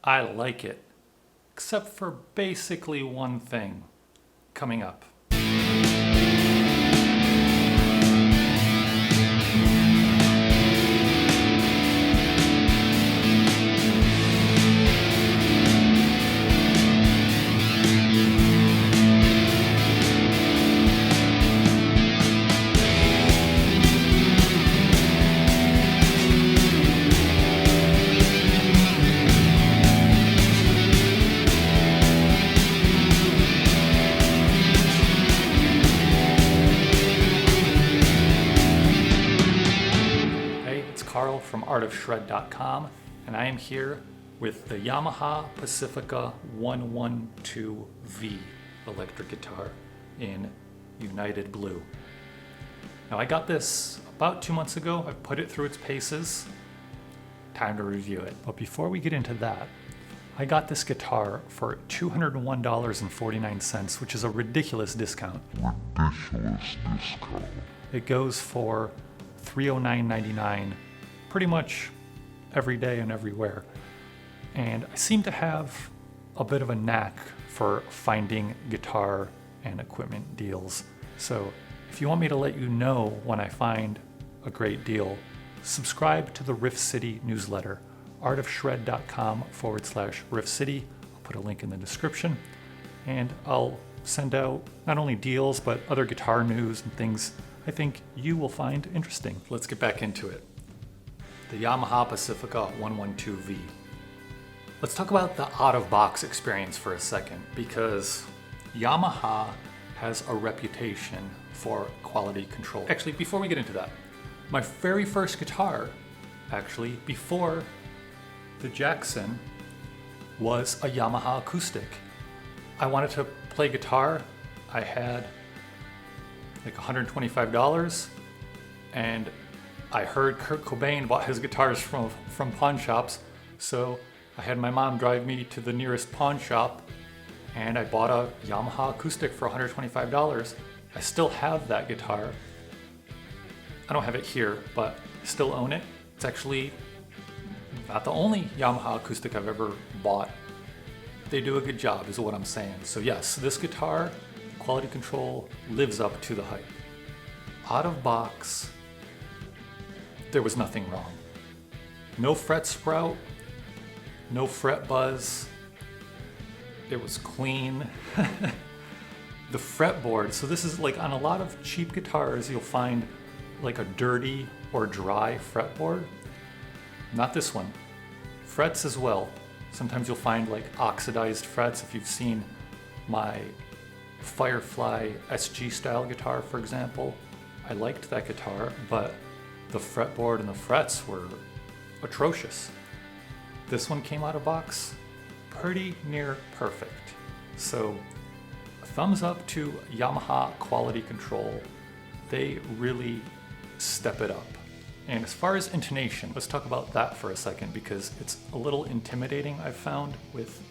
I like it, except for basically one thing coming up. From artofshred.com, and I am here with the Yamaha Pacifica 112V electric guitar in United Blue. Now I got this about 2 months ago. I've put it through its paces. Time to review it. But before we get into that, I got this guitar for $201.49, which is a ridiculous discount. It goes for $309.99 pretty much every day and everywhere. And I seem to have a bit of a knack for finding guitar and equipment deals. So if you want me to let you know when I find a great deal, subscribe to the Riff City newsletter, artofshred.com/Riff City. I'll put a link in the description, and I'll send out not only deals, but other guitar news and things I think you will find interesting. Let's get back into it. The Yamaha Pacifica 112V. Let's talk about the out-of-box experience for a second, because Yamaha has a reputation for quality control. Actually, before we get into that, my very first guitar, actually, before the Jackson, was a Yamaha acoustic. I wanted to play guitar. I had like $125, and I heard Kurt Cobain bought his guitars from pawn shops, so I had my mom drive me to the nearest pawn shop, and I bought a Yamaha acoustic for $125. I still have that guitar. I don't have it here, but I still own it. It's actually not the only Yamaha acoustic I've ever bought. They do a good job, is what I'm saying. So yes, this guitar, quality control, lives up to the hype. Out of box, there was nothing wrong. No fret sprout, no fret buzz. It was clean. The fretboard, so this is like on a lot of cheap guitars, you'll find like a dirty or dry fretboard. Not this one. Frets as well. Sometimes you'll find like oxidized frets. If you've seen my Firefly SG style guitar, for example, I liked that guitar, but the fretboard and the frets were atrocious. This one came out of box pretty near perfect. So thumbs up to Yamaha quality control. They really step it up. And as far as intonation, let's talk about that for a second, because it's a little intimidating, I've found, with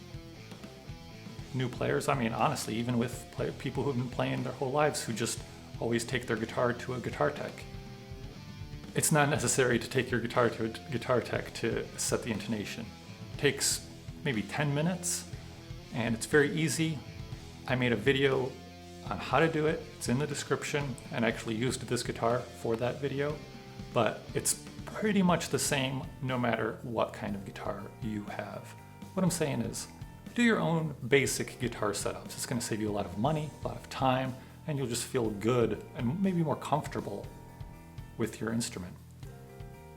new players. I mean, honestly, even with people who've been playing their whole lives, who just always take their guitar to a guitar tech. It's not necessary to take your guitar to a guitar tech to set the intonation. It takes maybe 10 minutes, and it's very easy. I made a video on how to do it. It's in the description, and I actually used this guitar for that video, but it's pretty much the same no matter what kind of guitar you have. What I'm saying is, do your own basic guitar setups. It's going to save you a lot of money, a lot of time, and you'll just feel good and maybe more comfortable with your instrument.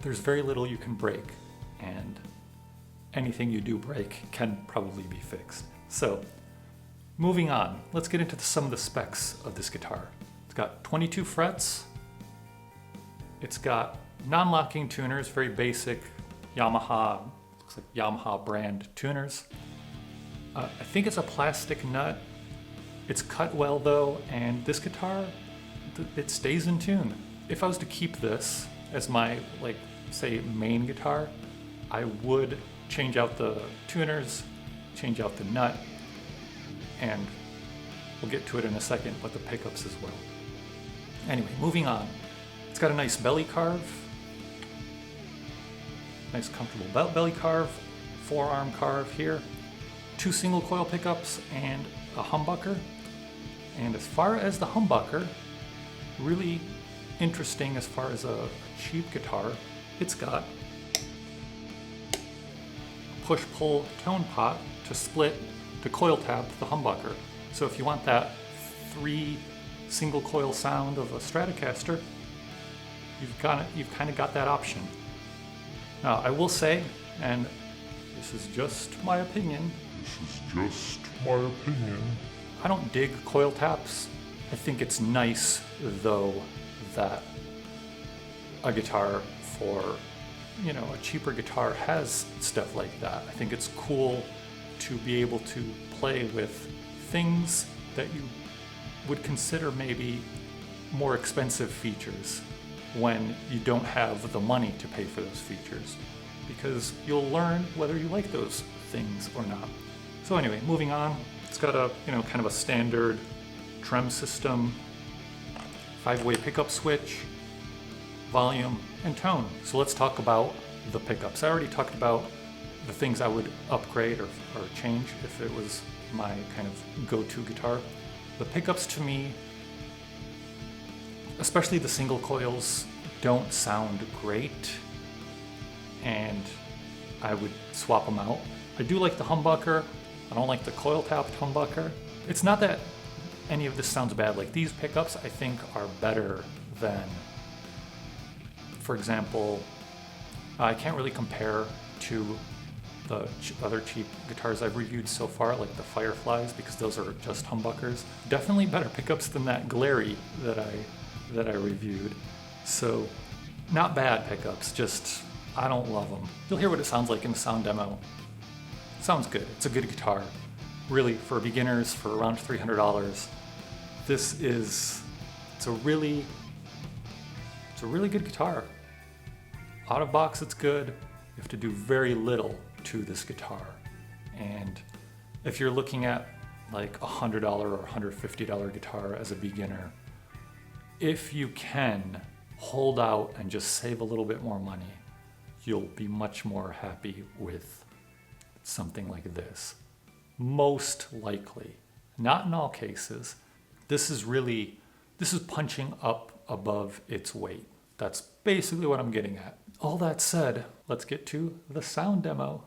There's very little you can break, and anything you do break can probably be fixed. So, moving on, let's get into some of the specs of this guitar. It's got 22 frets. It's got non-locking tuners, very basic Yamaha, looks like Yamaha brand tuners. I think it's a plastic nut. It's cut well though, and this guitar, it stays in tune. If I was to keep this as my, like, say, main guitar, I would change out the tuners, change out the nut, and we'll get to it in a second, but the pickups as well. Anyway, moving on. It's got a nice belly carve, nice comfortable belly carve, 4-arm carve here, 2 single coil pickups, and a humbucker. And as far as the humbucker, really interesting as far as a cheap guitar, it's got push-pull tone pot to split to coil tap the humbucker. So if you want that 3 single coil sound of a Stratocaster, you've kind of got that option. Now I will say, and this is just my opinion, I don't dig coil taps. I think it's nice though that a guitar for, you know, a cheaper guitar has stuff like that. I think it's cool to be able to play with things that you would consider maybe more expensive features when you don't have the money to pay for those features, because you'll learn whether you like those things or not. So anyway, moving on, it's got a, you know, kind of a standard trem system, 5-way pickup switch, volume, and tone. So let's talk about the pickups. I already talked about the things I would upgrade or change if it was my kind of go-to guitar. The pickups to me, especially the single coils, don't sound great, and I would swap them out. I do like the humbucker. I don't like the coil tapped humbucker. It's not that any of this sounds bad. Like, these pickups I think are better than, for example, I can't really compare to the other cheap guitars I've reviewed so far, like the Fireflies, because those are just humbuckers. Definitely better pickups than that Glary that I reviewed. So not bad pickups, just I don't love them. You'll hear what it sounds like in the sound demo. It sounds good. It's a good guitar. Really, for beginners, for around $300, it's a really good guitar. Out of box, it's good. You have to do very little to this guitar. And if you're looking at like $100 or $150 guitar as a beginner, if you can hold out and just save a little bit more money, you'll be much more happy with something like this. Most likely. Not in all cases. This is punching up above its weight. That's basically what I'm getting at. All that said, let's get to the sound demo.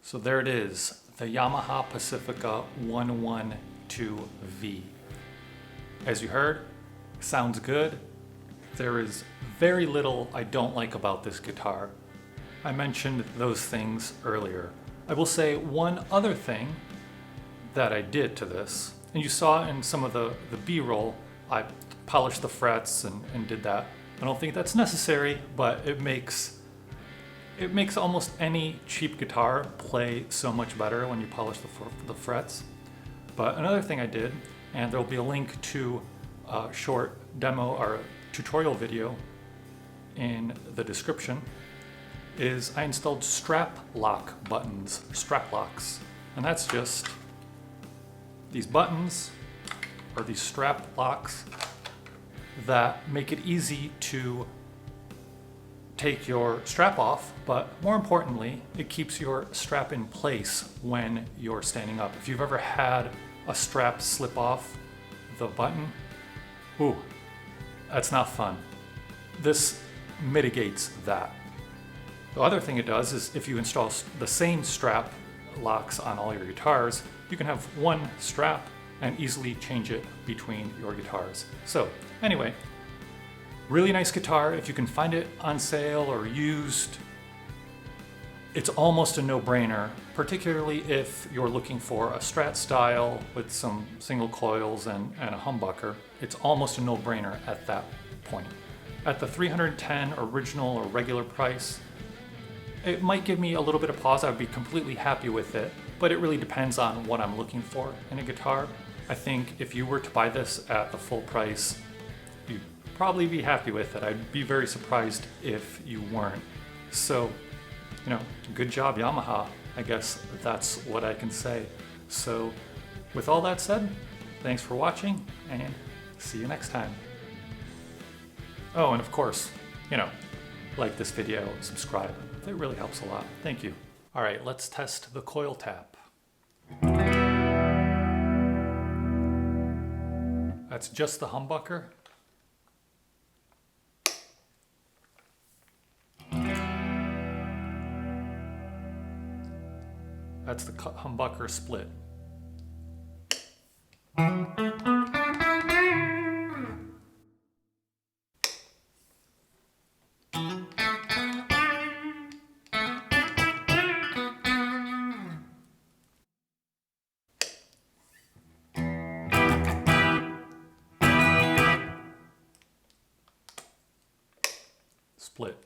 So there it is, the Yamaha Pacifica 112V. As you heard, sounds good. There is very little I don't like about this guitar. I mentioned those things earlier. I will say one other thing that I did to this, and you saw in some of the B-roll, I polished the frets and did that. I don't think that's necessary, but it makes almost any cheap guitar play so much better when you polish the frets. But another thing I did, and there'll be a link to a short demo or tutorial video in the description, is I installed strap lock buttons, strap locks. And that's just these buttons, or these strap locks, that make it easy to take your strap off, but more importantly, it keeps your strap in place when you're standing up. If you've ever had a strap slip off the button, ooh, that's not fun. This mitigates that. The other thing it does is if you install the same strap locks on all your guitars, you can have one strap and easily change it between your guitars. So anyway, really nice guitar. If you can find it on sale or used, it's almost a no-brainer, particularly if you're looking for a Strat style with some single coils and a humbucker. It's almost a no-brainer at that point. At the $310 original or regular price, it might give me a little bit of pause. I would be completely happy with it, but it really depends on what I'm looking for in a guitar. I think if you were to buy this at the full price, you'd probably be happy with it. I'd be very surprised if you weren't. So, you know, good job, Yamaha. I guess that's what I can say. So, with all that said, thanks for watching, and see you next time. Oh, and of course, you know, like this video, subscribe. It really helps a lot. Thank you. All right, let's test the coil tap. That's just the humbucker. That's the humbucker split. Split.